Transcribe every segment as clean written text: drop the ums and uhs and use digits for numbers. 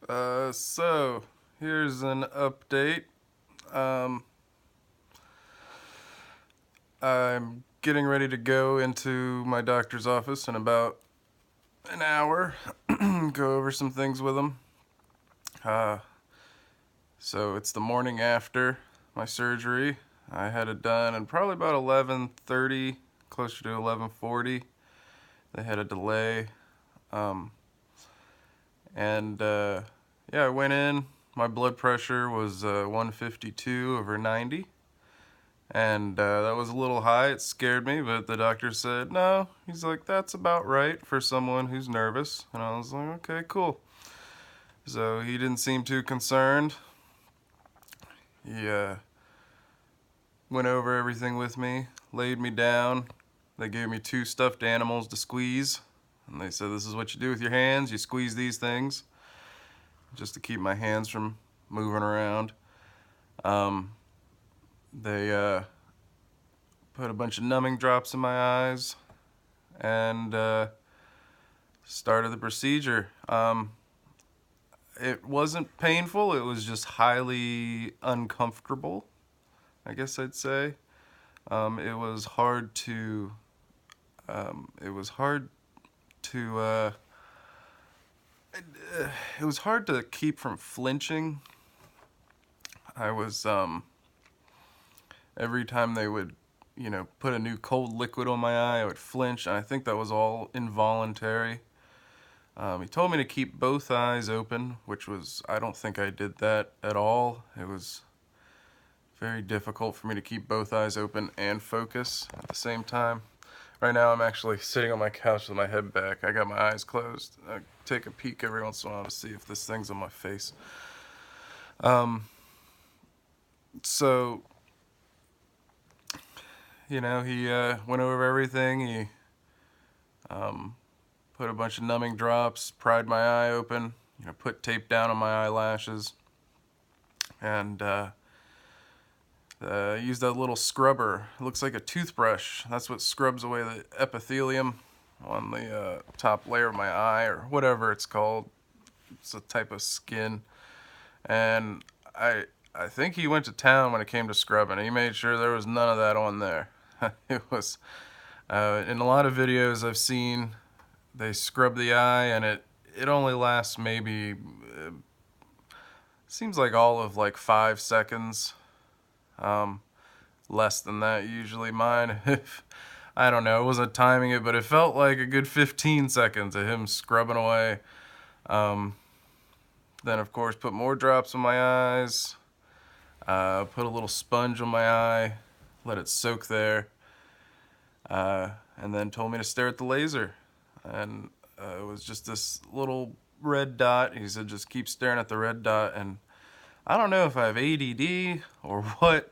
So here's an update. Um, I'm getting ready to go into my doctor's office in about an hour, go over some things with him. Uh, so it's the morning after my surgery. I had it done at probably about 11:30, closer to 11:40. They had a delay. Um, and yeah, I went in. My blood pressure was 152 over 90. And that was a little high. It scared me, but the doctor said, no. He's like, that's about right for someone who's nervous. And I was like, okay, cool. So he didn't seem too concerned. He went over everything with me, laid me down. They gave me 2 stuffed animals to squeeze. And they said, this is what you do with your hands. You squeeze these things just to keep my hands from moving around. They put a bunch of numbing drops in my eyes and started the procedure. It wasn't painful, it was just highly uncomfortable, I guess I'd say. It was hard to, it was hard to, it was hard to keep from flinching. I was, every time they would, put a new cold liquid on my eye, I would flinch, and I think that was all involuntary. He told me to keep both eyes open, which was, I don't think I did that at all. It was very difficult for me to keep both eyes open and focus at the same time. Right now I'm actually sitting on my couch with my head back. I got my eyes closed. I take a peek every once in a while to see if this thing's on my face. So, he went over everything. He put a bunch of numbing drops, pried my eye open, put tape down on my eyelashes, and used that little scrubber. It looks like a toothbrush. That's what scrubs away the epithelium on the top layer of my eye, or whatever it's called. It's a type of skin. And I think he went to town when it came to scrubbing. He made sure there was none of that on there. It was, in a lot of videos I've seen, they scrub the eye and it only lasts maybe, seems like all of like 5 seconds. Less than that usually. Mine, if I don't know, I wasn't timing it, but it felt like a good 15 seconds of him scrubbing away. Then of course put more drops on my eyes, put a little sponge on my eye, let it soak there, and then told me to stare at the laser. And it was just this little red dot. He said just keep staring at the red dot, and I don't know if I have ADD or what,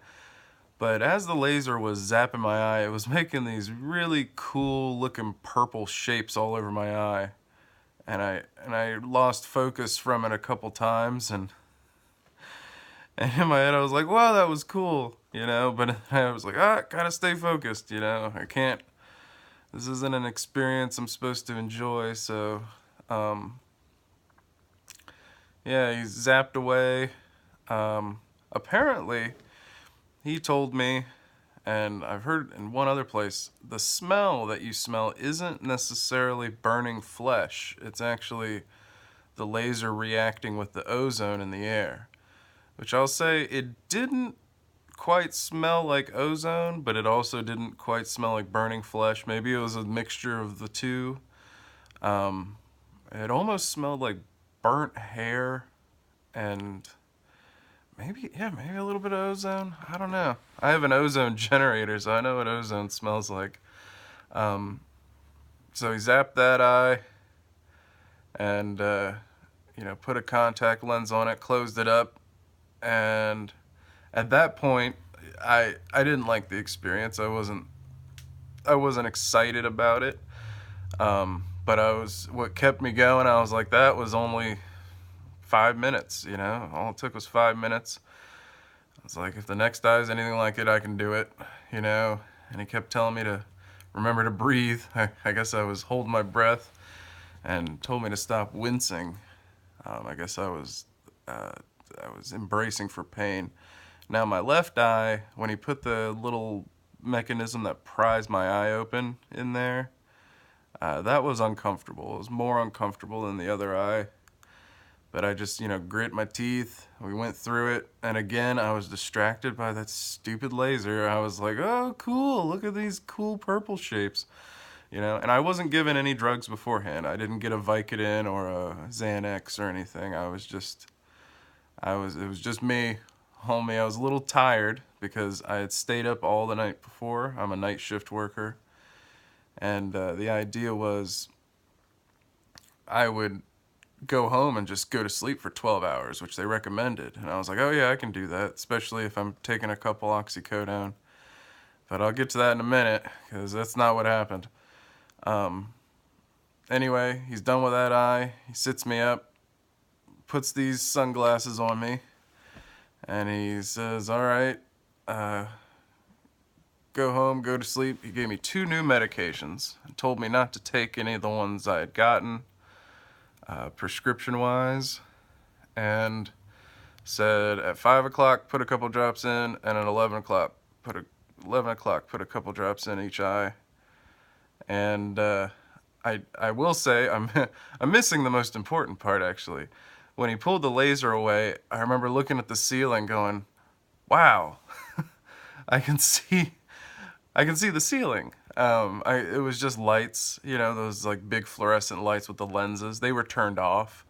but as the laser was zapping my eye, it was making these really cool looking purple shapes all over my eye. And I lost focus from it a couple times, and in my head I was like, wow, that was cool, but I was like, gotta stay focused, I can't, this isn't an experience I'm supposed to enjoy. So yeah, he zapped away. Apparently he told me, and I've heard in one other place, the smell that you smell isn't necessarily burning flesh. It's actually the laser reacting with the ozone in the air. Which I'll say, it didn't quite smell like ozone, but it also didn't quite smell like burning flesh. Maybe it was a mixture of the two. It almost smelled like burnt hair and maybe a little bit of ozone. I don't know. I have an ozone generator, so I know what ozone smells like. So he zapped that eye and, put a contact lens on it, closed it up. And at that point, I didn't like the experience. I wasn't excited about it. But what kept me going, I was like, that was only 5 minutes, all it took was 5 minutes. I was like, if the next eye is anything like it, I can do it, and he kept telling me to remember to breathe. I guess I was holding my breath, and told me to stop wincing. I guess I was embracing for pain. Now my left eye, when he put the little mechanism that pries my eye open in there, that was uncomfortable. It was more uncomfortable than the other eye. But I just, grit my teeth. We went through it. And again, I was distracted by that stupid laser. I was like, oh, cool. Look at these cool purple shapes. And I wasn't given any drugs beforehand. I didn't get a Vicodin or a Xanax or anything. It was just me, homie. I was a little tired because I had stayed up all the night before. I'm a night shift worker. And the idea was I would go home and just go to sleep for 12 hours, which they recommended. And I was like, oh yeah, I can do that, especially if I'm taking a couple oxycodone. But I'll get to that in a minute, because that's not what happened. Anyway, he's done with that eye. He sits me up, puts these sunglasses on me, and he says, all right, go home, go to sleep. He gave me 2 new medications and told me not to take any of the ones I had gotten, prescription-wise, and said at 5 o'clock, put a couple drops in, and at 11 o'clock, put a couple drops in each eye. And I will say I'm missing the most important part, actually. When he pulled the laser away, I remember looking at the ceiling going, wow, I can see the ceiling. It was just lights, those like big fluorescent lights with the lenses. They were turned off,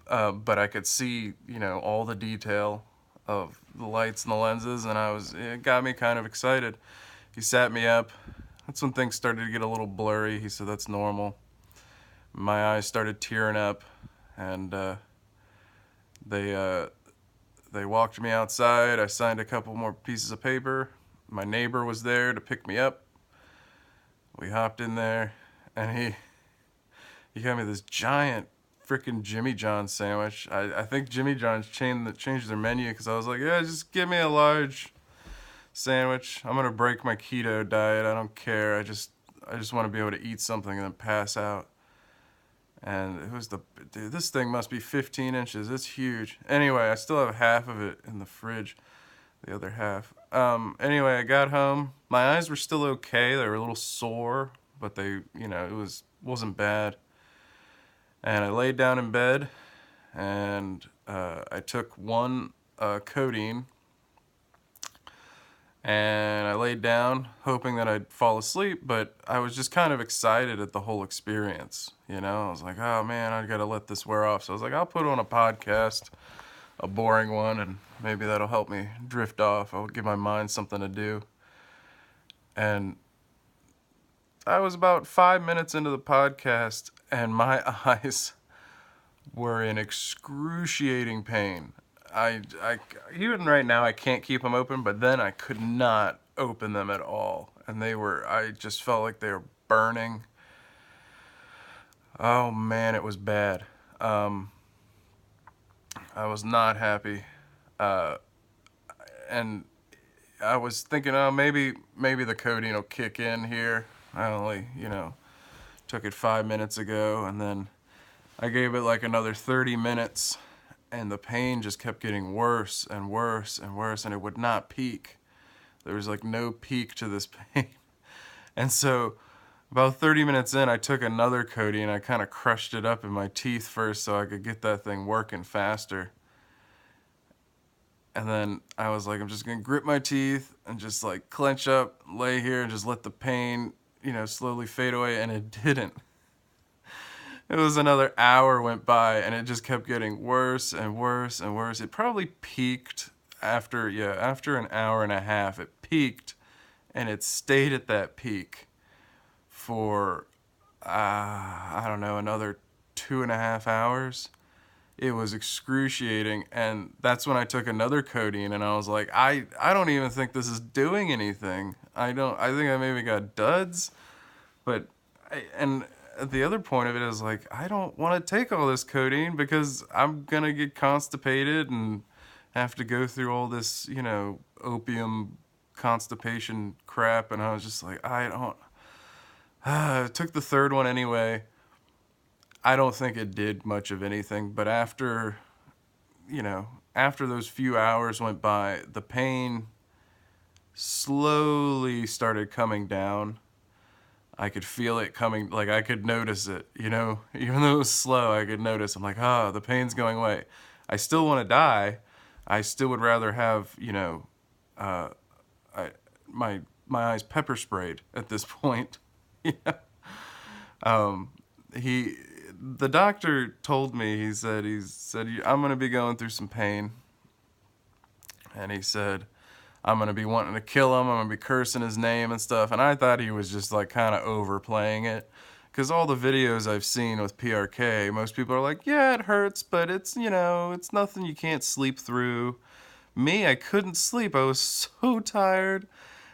but I could see, all the detail of the lights and the lenses, and it got me kind of excited. He sat me up. That's when things started to get a little blurry. He said that's normal. My eyes started tearing up, and they walked me outside. I signed a couple more pieces of paper. My neighbor was there to pick me up. We hopped in there, and he got me this giant freaking Jimmy John's sandwich. I think Jimmy John's changed their menu, because I was like, yeah, just give me a large sandwich. I'm gonna break my keto diet. I don't care. I just want to be able to eat something and then pass out. And it was dude, this thing must be 15 inches. It's huge. Anyway, I still have half of it in the fridge, the other half. Anyway, I got home. My eyes were still okay. They were a little sore, but it wasn't bad. And I laid down in bed, and I took one codeine, and I laid down hoping that I'd fall asleep, but I was just kind of excited at the whole experience. I was like, oh man, I gotta let this wear off. So I was like, I'll put on a podcast, a boring one, and maybe that'll help me drift off. I'll give my mind something to do. And I was about 5 minutes into the podcast, and my eyes were in excruciating pain. I even right now I can't keep them open, but then I could not open them at all, and I just felt like they were burning. Oh man, it was bad. I was not happy, and I was thinking, oh, maybe the codeine will kick in here. I only took it 5 minutes ago, and then I gave it like another 30 minutes. And the pain just kept getting worse and worse and worse, and it would not peak. There was like no peak to this pain. And so about 30 minutes in, I took another codeine. I kind of crushed it up in my teeth first so I could get that thing working faster. And then I was like, I'm just going to grit my teeth and just like clench up, lay here, and just let the pain, slowly fade away. And it didn't. It was another hour went by, and it just kept getting worse and worse and worse. It probably peaked after an hour and a half. It peaked, and it stayed at that peak for, I don't know, another 2.5 hours. It was excruciating, and that's when I took another codeine, and I was like, I don't even think this is doing anything. I think I maybe got duds, but the other point of it is like, I don't want to take all this codeine because I'm going to get constipated and have to go through all this, opium constipation crap. And I was just like, I took the third one anyway. I don't think it did much of anything, but after, you know, after those few hours went by, the pain slowly started coming down. I could feel it coming, like I could notice it, you know, even though it was slow, I could notice. I'm like, oh, the pain's going away. I still want to die. I still would rather have, you know, uh, I, my eyes pepper sprayed at this point. Yeah. Um, he, the doctor told me, he said, I'm gonna be going through some pain, and he said, I'm gonna be wanting to kill him. I'm gonna be cursing his name and stuff. And I thought he was just like kind of overplaying it, because all the videos I've seen with PRK, most people are like, yeah, it hurts, but it's, you know, it's nothing you can't sleep through. Me, I couldn't sleep. I was so tired,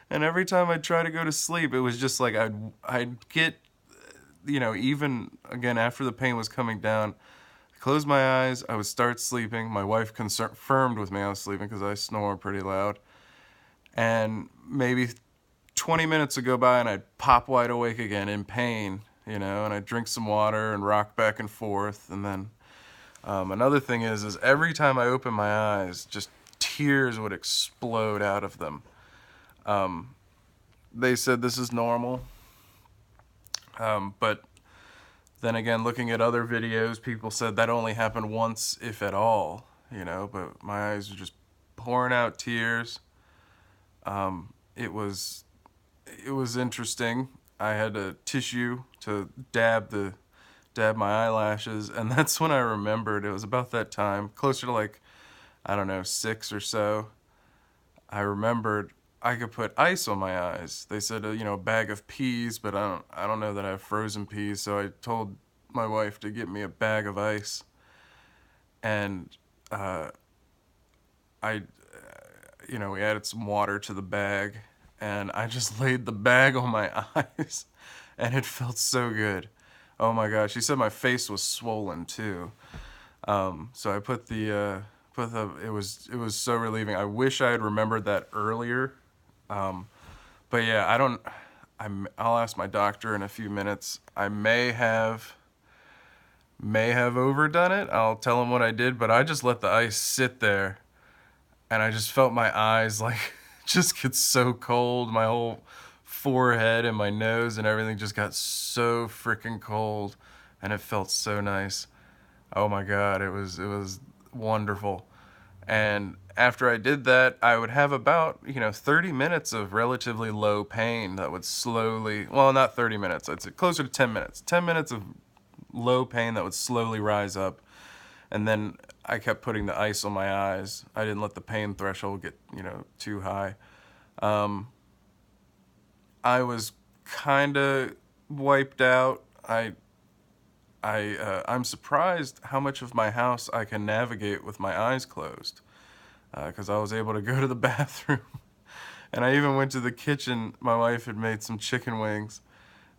and every time I'd try to go to sleep, it was just like I'd get, you know, even again after the pain was coming down, I closed my eyes, I would start sleeping. My wife confirmed with me I was sleeping because I snore pretty loud. And maybe 20 minutes would go by and I'd pop wide awake again in pain, you know, and I'd drink some water and rock back and forth. And then another thing is every time I open my eyes, just tears would explode out of them. They said this is normal. But then again, looking at other videos, people said that only happened once, if at all, you know, but my eyes were just pouring out tears. It was interesting. I had a tissue to dab my eyelashes, and that's when I remembered. It was about that time, closer to like, I don't know, 6 or so. I remembered I could put ice on my eyes. They said, you know, a bag of peas, but I don't know that I have frozen peas, so I told my wife to get me a bag of ice, and I, you know, we added some water to the bag, and I just laid the bag on my eyes, and it felt so good. Oh my gosh! She said my face was swollen too. So I put it was so relieving. I wish I had remembered that earlier. But yeah, I'll ask my doctor in a few minutes. I may have overdone it. I'll tell him what I did, but I just let the ice sit there, and I just felt my eyes like just get so cold. My whole forehead and my nose and everything just got so freaking cold, and it felt so nice. Oh my God, it was wonderful. And after I did that, I would have about, you know, 30 minutes of relatively low pain that would slowly, well, not 30 minutes, I'd say closer to 10 minutes. 10 minutes of low pain that would slowly rise up. And then I kept putting the ice on my eyes. I didn't let the pain threshold get, you know, too high. I was kind of wiped out. I'm surprised how much of my house I can navigate with my eyes closed, because I was able to go to the bathroom, and I even went to the kitchen. My wife had made some chicken wings,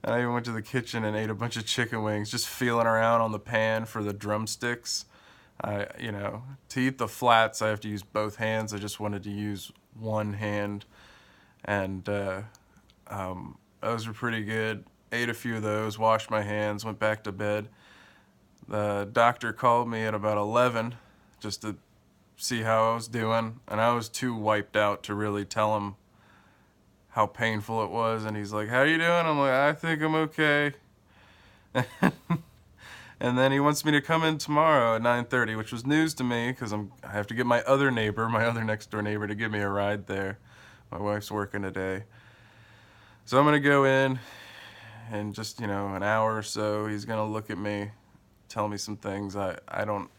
and I even went to the kitchen and ate a bunch of chicken wings, just feeling around on the pan for the drumsticks. You know, to eat the flats, I have to use both hands. I just wanted to use one hand, and those were pretty good. Ate a few of those, washed my hands, went back to bed. The doctor called me at about 11 just to see how I was doing, and I was too wiped out to really tell him how painful it was. And he's like, how you doing? I'm like, I think I'm okay. And then he wants me to come in tomorrow at 9:30, which was news to me because I have to get my other next door neighbor, to give me a ride there. My wife's working today. So I'm going to go in just, you know, an hour or so. He's going to look at me, tell me some things. I don't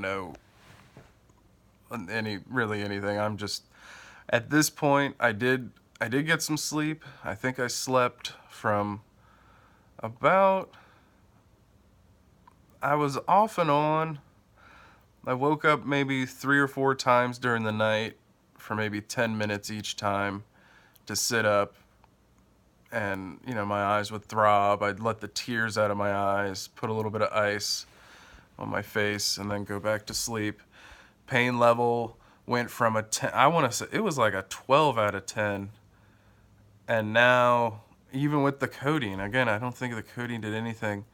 know anything. I'm just, at this point, I did get some sleep. I think I slept from about, I was off and on. I woke up maybe 3 or 4 times during the night for maybe 10 minutes each time to sit up, and, you know, my eyes would throb. I'd let the tears out of my eyes, put a little bit of ice on my face, and then go back to sleep. Pain level went from a 10, I want to say it was like a 12 out of 10. And now, even with the codeine, again, I don't think the codeine did anything.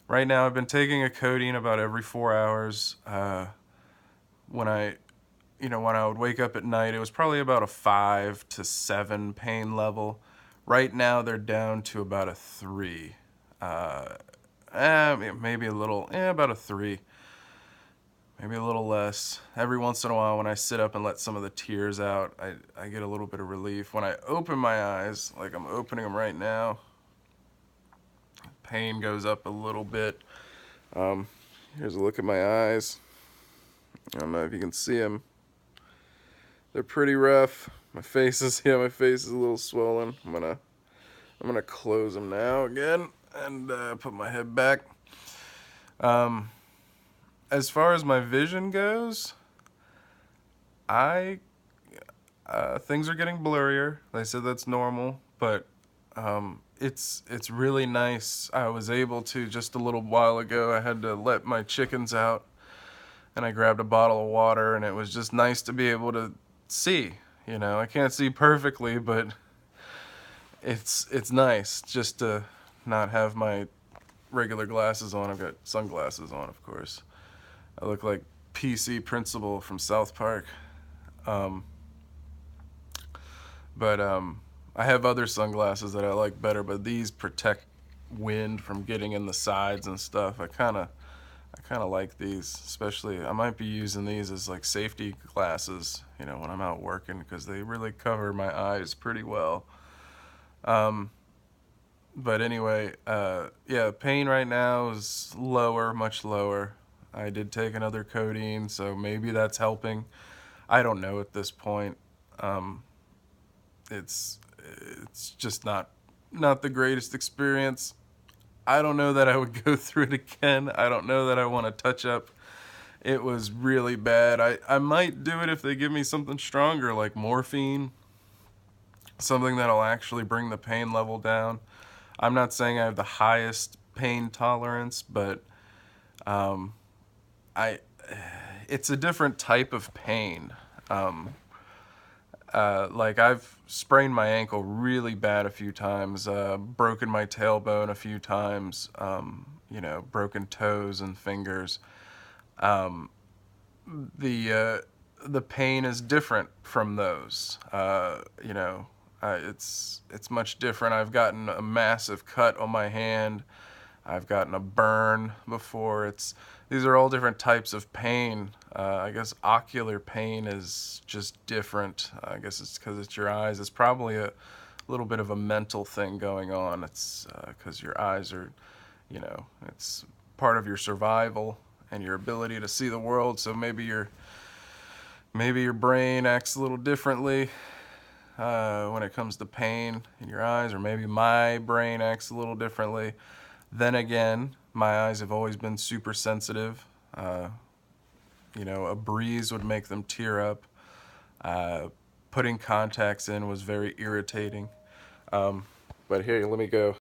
Right now, I've been taking a codeine about every 4 hours. When I, when I would wake up at night, it was probably about a 5 to 7 pain level. Right now, they're down to about a 3. Maybe a little, about a 3. Maybe a little less. Every once in a while, when I sit up and let some of the tears out, I get a little bit of relief. When I open my eyes, like I'm opening them right now, pain goes up a little bit. Here's a look at my eyes. I don't know if you can see them. They're pretty rough. My face is a little swollen. I'm gonna close them now again and put my head back. As far as my vision goes, I things are getting blurrier. They said that's normal, but it's really nice. I was able to, just a little while ago, I had to let my chickens out, and I grabbed a bottle of water, and it was just nice to be able to see. I can't see perfectly, but it's nice just to not have my regular glasses on. I've got sunglasses on, of course. I look like PC Principal from South Park. But I have other sunglasses that I like better, but these protect wind from getting in the sides and stuff. I kind of like these, especially I might be using these as like safety glasses, when I'm out working, because they really cover my eyes pretty well. But anyway, yeah, pain right now is lower, much lower. I did take another codeine, so maybe that's helping. I don't know at this point. It's just not the greatest experience. I don't know that I would go through it again. I don't know that I want to touch up. It was really bad. I might do it if they give me something stronger like morphine, something that'll actually bring the pain level down. I'm not saying I have the highest pain tolerance, but I it's a different type of pain. Like I've sprained my ankle really bad a few times, broken my tailbone a few times, broken toes and fingers. The pain is different from those. It's much different. I've gotten a massive cut on my hand. I've gotten a burn before. These are all different types of pain. I guess ocular pain is just different. I guess it's because it's your eyes. It's probably a little bit of a mental thing going on. It's because your eyes are, it's part of your survival and your ability to see the world. So maybe your brain acts a little differently when it comes to pain in your eyes, or maybe my brain acts a little differently. Then again, my eyes have always been super sensitive. A breeze would make them tear up. Putting contacts in was very irritating. But here, let me go.